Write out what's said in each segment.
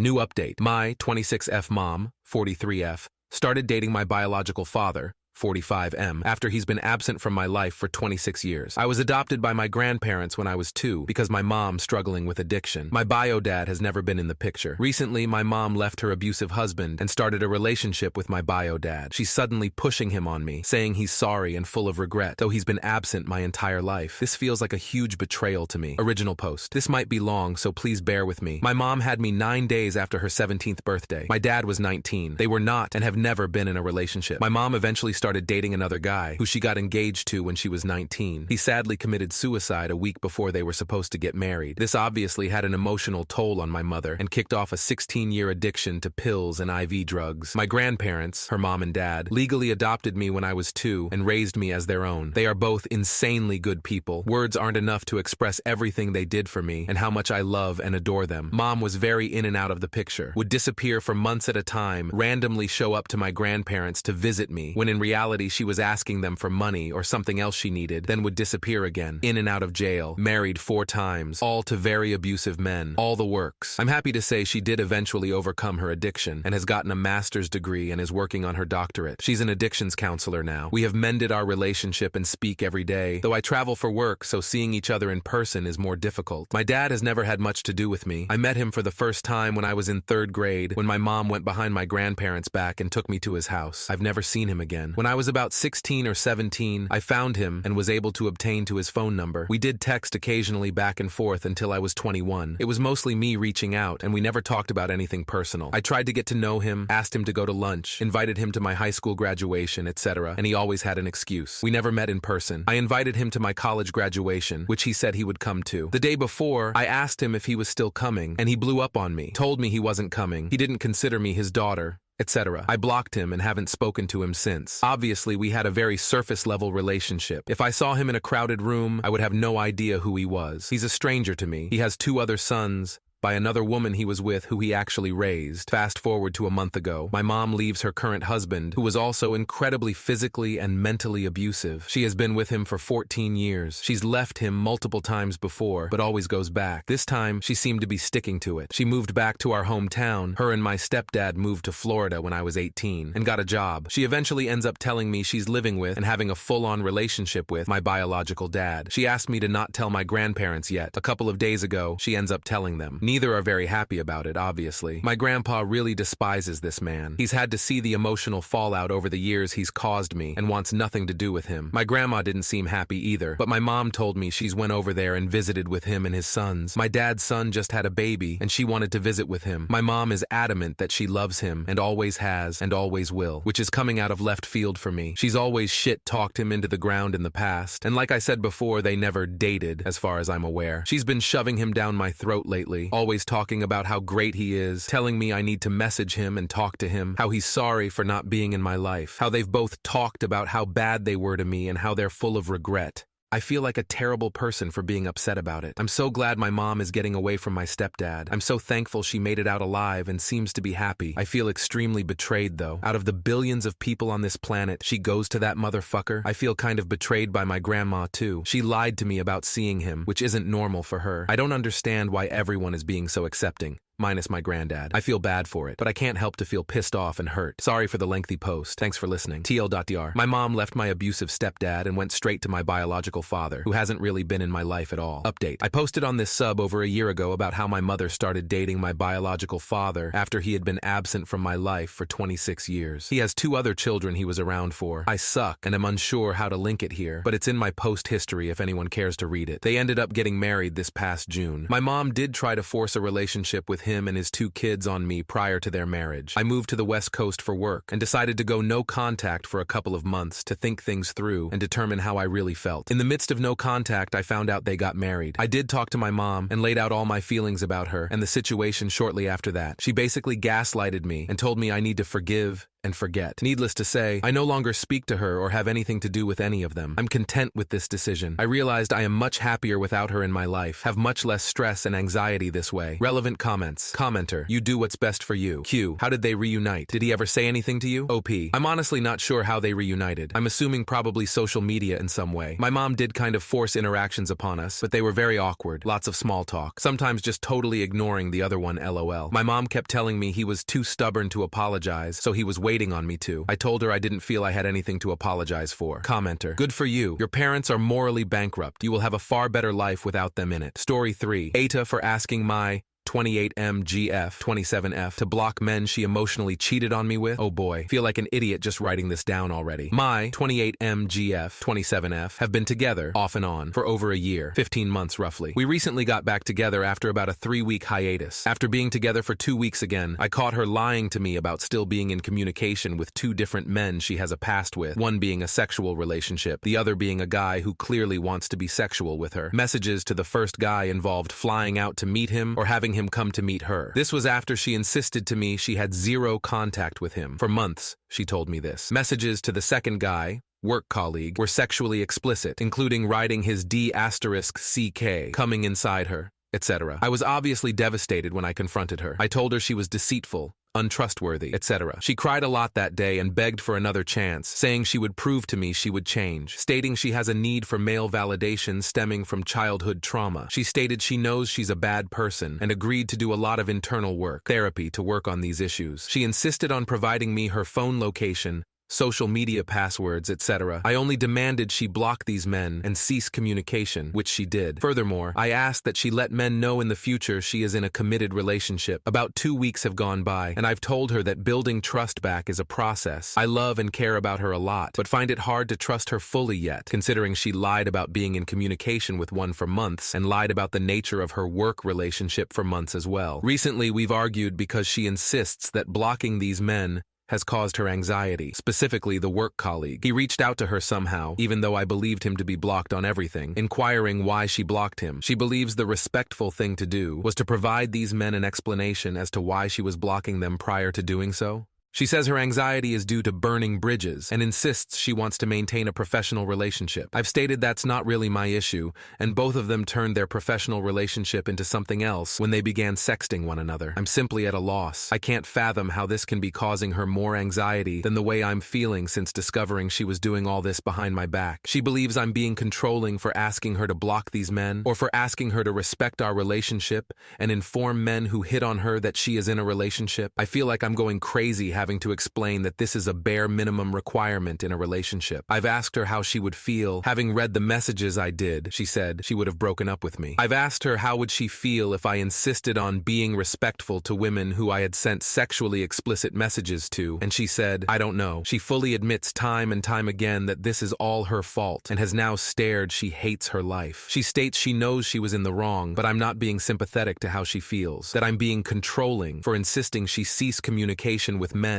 New update. My 26F mom, 43F, started dating my biological father, 45M, after he's been absent from my life for 26 years. I was adopted by my grandparents when I was 2 because my mom's struggling with addiction. My bio dad has never been in the picture. Recently, my mom left her abusive husband and started a relationship with my bio dad. She's suddenly pushing him on me, saying he's sorry and full of regret, though he's been absent my entire life. This feels like a huge betrayal to me. Original post. This might be long, so please bear with me. My mom had me 9 days after her 17th birthday. My dad was 19. They were not and have never been in a relationship. My mom eventually started dating another guy who she got engaged to when she was 19. He sadly committed suicide a week before they were supposed to get married. This obviously had an emotional toll on my mother and kicked off a 16-year addiction to pills and IV drugs. My grandparents, her mom and dad, legally adopted me when I was 2 and raised me as their own. They are both insanely good people. Words aren't enough to express everything they did for me and how much I love and adore them. Mom was very in and out of the picture, would disappear for months at a time, randomly show up to my grandparents to visit me, when in reality she was asking them for money or something else she needed, then would disappear again. In and out of jail, married 4 times, all to very abusive men, all the works. I'm happy to say she did eventually overcome her addiction and has gotten a master's degree and is working on her doctorate. She's an addictions counselor now. We have mended our relationship and speak every day, though I travel for work, so seeing each other in person is more difficult. My dad has never had much to do with me. I met him for the first time when I was in 3rd grade, when my mom went behind my grandparents' back and took me to his house. I've never seen him again. When I was about 16 or 17, I found him and was able to obtain to his phone number. We did text occasionally back and forth until I was 21. It was mostly me reaching out, and we never talked about anything personal. I tried to get to know him, asked him to go to lunch, invited him to my high school graduation, etc., and he always had an excuse. We never met in person. I invited him to my college graduation, which he said he would come to. The day before, I asked him if he was still coming, and he blew up on me, told me he wasn't coming, he didn't consider me his daughter, etc. I blocked him and haven't spoken to him since. Obviously, we had a very surface-level relationship. If I saw him in a crowded room, I would have no idea who he was. He's a stranger to me. He has 2 other sons by another woman he was with who he actually raised. Fast forward to a month ago, my mom leaves her current husband, who was also incredibly physically and mentally abusive. She has been with him for 14 years. She's left him multiple times before, but always goes back. This time, she seemed to be sticking to it. She moved back to our hometown. Her and my stepdad moved to Florida when I was 18 and got a job. She eventually ends up telling me she's living with and having a full-on relationship with my biological dad. She asked me to not tell my grandparents yet. A couple of days ago, she ends up telling them. Neither are very happy about it, obviously. My grandpa really despises this man. He's had to see the emotional fallout over the years he's caused me and wants nothing to do with him. My grandma didn't seem happy either, but my mom told me she's went over there and visited with him and his sons. My dad's son just had a baby and she wanted to visit with him. My mom is adamant that she loves him and always has and always will, which is coming out of left field for me. She's always shit-talked him into the ground in the past, and like I said before, they never dated, as far as I'm aware. She's been shoving him down my throat lately, always talking about how great he is, telling me I need to message him and talk to him, how he's sorry for not being in my life, how they've both talked about how bad they were to me and how they're full of regret. I feel like a terrible person for being upset about it. I'm so glad my mom is getting away from my stepdad. I'm so thankful she made it out alive and seems to be happy. I feel extremely betrayed, though. Out of the billions of people on this planet, she goes to that motherfucker. I feel kind of betrayed by my grandma, too. She lied to me about seeing him, which isn't normal for her. I don't understand why everyone is being so accepting. Minus my granddad. I feel bad for it, but I can't help to feel pissed off and hurt. Sorry for the lengthy post. Thanks for listening. TL.dr. My mom left my abusive stepdad and went straight to my biological father, who hasn't really been in my life at all. Update. I posted on this sub over a year ago about how my mother started dating my biological father after he had been absent from my life for 26 years. He has 2 other children he was around for. I suck and am unsure how to link it here, but it's in my post history if anyone cares to read it. They ended up getting married this past June. My mom did try to force a relationship with him and his 2 kids on me prior to their marriage. I moved to the West Coast for work and decided to go no contact for a couple of months to think things through and determine how I really felt. In the midst of no contact, I found out they got married. I did talk to my mom and laid out all my feelings about her and the situation shortly after that. She basically gaslighted me and told me I need to forgive and forget. Needless to say, I no longer speak to her or have anything to do with any of them. I'm content with this decision. I realized I am much happier without her in my life, have much less stress and anxiety this way. Relevant comments. Commenter, you do what's best for you. Q, how did they reunite? Did he ever say anything to you? OP, I'm honestly not sure how they reunited. I'm assuming probably social media in some way. My mom did kind of force interactions upon us, but they were very awkward. Lots of small talk. Sometimes just totally ignoring the other one, LOL. My mom kept telling me he was too stubborn to apologize, so he was waiting on me to. I told her I didn't feel I had anything to apologize for. Commenter, good for you. Your parents are morally bankrupt. You will have a far better life without them in it. Story 3. Eta for asking my 28MGF 27F to block men she emotionally cheated on me with. Oh boy, feel like an idiot just writing this down already. My 28MGF 27F have been together off and on for over a year, 15 months roughly. We recently got back together after about a 3-week hiatus. After being together for 2 weeks again, I caught her lying to me about still being in communication with 2 different men she has a past with, one being a sexual relationship, the other being a guy who clearly wants to be sexual with her. Messages to the first guy involved flying out to meet him or having him come to meet her. This was after she insisted to me she had 0 contact with him. For months, she told me this. Messages to the second guy, work colleague, were sexually explicit, including writing his D*CK, coming inside her, etc. I was obviously devastated when I confronted her. I told her she was deceitful, untrustworthy, etc. She cried a lot that day and begged for another chance, saying she would prove to me she would change, stating she has a need for male validation stemming from childhood trauma. She stated she knows she's a bad person and agreed to do a lot of internal work, therapy, to work on these issues. She insisted on providing me her phone location, social media passwords, etc. I only demanded she block these men and cease communication, which she did. Furthermore, I asked that she let men know in the future she is in a committed relationship. About 2 weeks have gone by, and I've told her that building trust back is a process. I love and care about her a lot, but find it hard to trust her fully yet, considering she lied about being in communication with one for months and lied about the nature of her work relationship for months as well. Recently, we've argued because she insists that blocking these men has caused her anxiety, specifically the work colleague. He reached out to her somehow, even though I believed him to be blocked on everything, inquiring why she blocked him. She believes the respectful thing to do was to provide these men an explanation as to why she was blocking them prior to doing so. She says her anxiety is due to burning bridges and insists she wants to maintain a professional relationship. I've stated that's not really my issue, and both of them turned their professional relationship into something else when they began sexting one another. I'm simply at a loss. I can't fathom how this can be causing her more anxiety than the way I'm feeling since discovering she was doing all this behind my back. She believes I'm being controlling for asking her to block these men, or for asking her to respect our relationship and inform men who hit on her that she is in a relationship. I feel like I'm going crazy having to explain that this is a bare minimum requirement in a relationship. I've asked her how she would feel. Having read the messages I did, she said she would have broken up with me. I've asked her how would she feel if I insisted on being respectful to women who I had sent sexually explicit messages to, and she said, I don't know. She fully admits time and time again that this is all her fault and has now stared she hates her life. She states she knows she was in the wrong, but I'm not being sympathetic to how she feels, that I'm being controlling for insisting she cease communication with men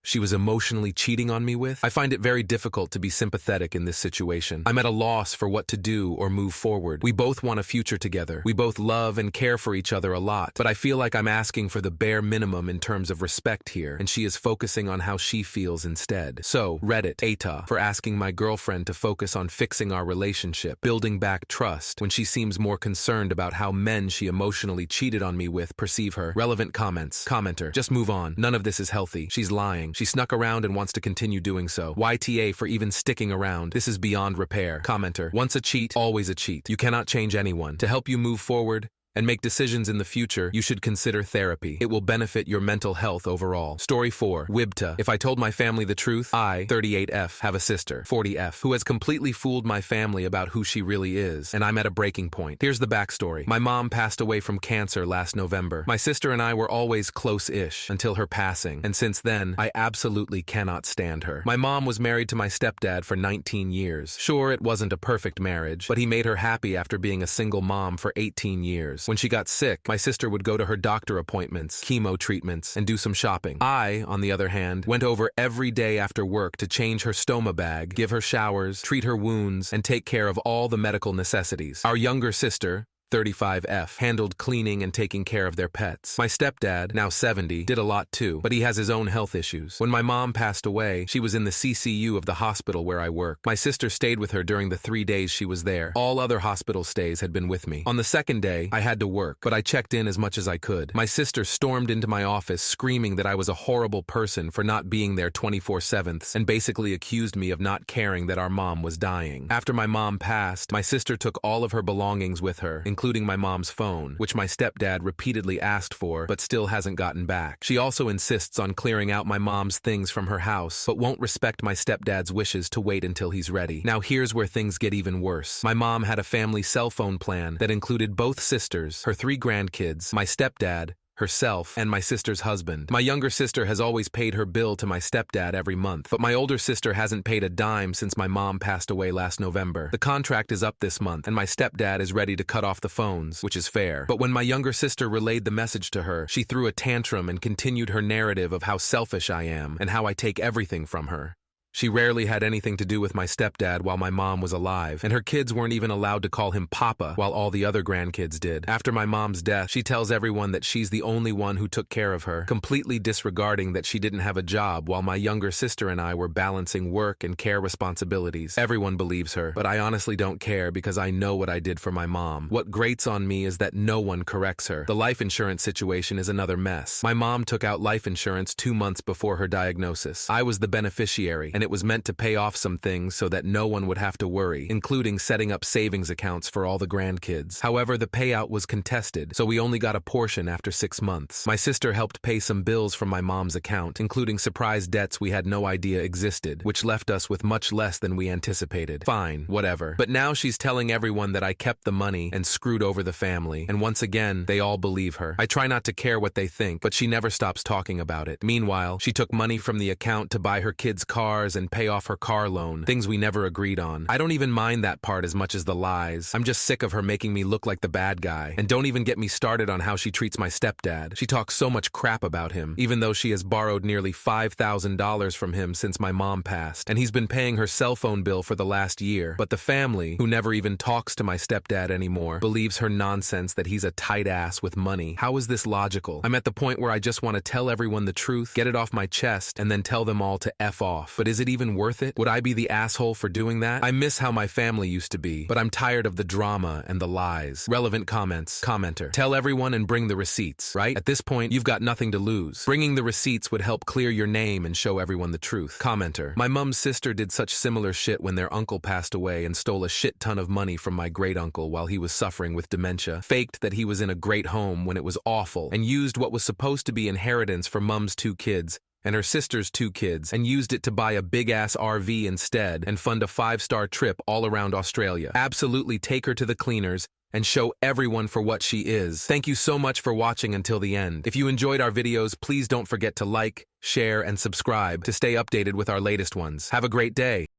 she was emotionally cheating on me with. I find it very difficult to be sympathetic in this situation. I'm at a loss for what to do or move forward. We both want a future together. We both love and care for each other a lot, but I feel like I'm asking for the bare minimum in terms of respect here, and she is focusing on how she feels instead. So, Reddit, Eta, for asking my girlfriend to focus on fixing our relationship, building back trust, when she seems more concerned about how men she emotionally cheated on me with perceive her. Relevant comments. Commenter, just move on. None of this is healthy. She's lying. She snuck around and wants to continue doing so. YTA for even sticking around. This is beyond repair. Commenter, once a cheat, always a cheat. You cannot change anyone. To help you move forward and make decisions in the future, you should consider therapy. It will benefit your mental health overall. Story 4. Wibta. If I told my family the truth, I, 38F, have a sister, 40F, who has completely fooled my family about who she really is, and I'm at a breaking point. Here's the backstory. My mom passed away from cancer last November. My sister and I were always close-ish until her passing, and since then, I absolutely cannot stand her. My mom was married to my stepdad for 19 years. Sure, it wasn't a perfect marriage, but he made her happy after being a single mom for 18 years. When she got sick, my sister would go to her doctor appointments, chemo treatments, and do some shopping. I, on the other hand, went over every day after work to change her stoma bag, give her showers, treat her wounds, and take care of all the medical necessities. Our younger sister, 35F, handled cleaning and taking care of their pets. My stepdad, now 70, did a lot too, but he has his own health issues. When my mom passed away, she was in the CCU of the hospital where I work. My sister stayed with her during the 3 days she was there. All other hospital stays had been with me. On the second day, I had to work, but I checked in as much as I could. My sister stormed into my office screaming that I was a horrible person for not being there 24/7 and basically accused me of not caring that our mom was dying. After my mom passed, my sister took all of her belongings with her, including my mom's phone, which my stepdad repeatedly asked for but still hasn't gotten back. She also insists on clearing out my mom's things from her house, but won't respect my stepdad's wishes to wait until he's ready. Now here's where things get even worse. My mom had a family cell phone plan that included both sisters, her 3 grandkids, my stepdad, herself, and my sister's husband. My younger sister has always paid her bill to my stepdad every month, but my older sister hasn't paid a dime since my mom passed away last November. The contract is up this month, and my stepdad is ready to cut off the phones, which is fair. But when my younger sister relayed the message to her, she threw a tantrum and continued her narrative of how selfish I am and how I take everything from her. She rarely had anything to do with my stepdad while my mom was alive, and her kids weren't even allowed to call him Papa while all the other grandkids did. After my mom's death, she tells everyone that she's the only one who took care of her, completely disregarding that she didn't have a job while my younger sister and I were balancing work and care responsibilities. Everyone believes her, but I honestly don't care because I know what I did for my mom. What grates on me is that no one corrects her. The life insurance situation is another mess. My mom took out life insurance 2 months before her diagnosis. I was the beneficiary, and it was meant to pay off some things so that no one would have to worry, including setting up savings accounts for all the grandkids. However, the payout was contested, so we only got a portion after 6 months. My sister helped pay some bills from my mom's account, including surprise debts we had no idea existed, which left us with much less than we anticipated. Fine, whatever. But now she's telling everyone that I kept the money and screwed over the family, and once again, they all believe her. I try not to care what they think, but she never stops talking about it. Meanwhile, she took money from the account to buy her kids' cars and pay off her car loan, things we never agreed on. I don't even mind that part as much as the lies. I'm just sick of her making me look like the bad guy. And don't even get me started on how she treats my stepdad. She talks so much crap about him, even though she has borrowed nearly $5,000 from him since my mom passed, and he's been paying her cell phone bill for the last year. But the family, who never even talks to my stepdad anymore, believes her nonsense that he's a tight ass with money. How is this logical? I'm at the point where I just want to tell everyone the truth, get it off my chest, and then tell them all to F off. But is it even worth it? Would I be the asshole for doing that? I miss how my family used to be, but I'm tired of the drama and the lies. Relevant comments. Commenter. Tell everyone and bring the receipts, right? At this point, you've got nothing to lose. Bringing the receipts would help clear your name and show everyone the truth. Commenter. My mom's sister did such similar shit when their uncle passed away and stole a shit ton of money from my great uncle while he was suffering with dementia, faked that he was in a great home when it was awful, and used what was supposed to be inheritance for mom's 2 kids and her sister's 2 kids, and used it to buy a big-ass RV instead and fund a 5-star trip all around Australia. Absolutely take her to the cleaners and show everyone for what she is. Thank you so much for watching until the end. If you enjoyed our videos, please don't forget to like, share, and subscribe to stay updated with our latest ones. Have a great day.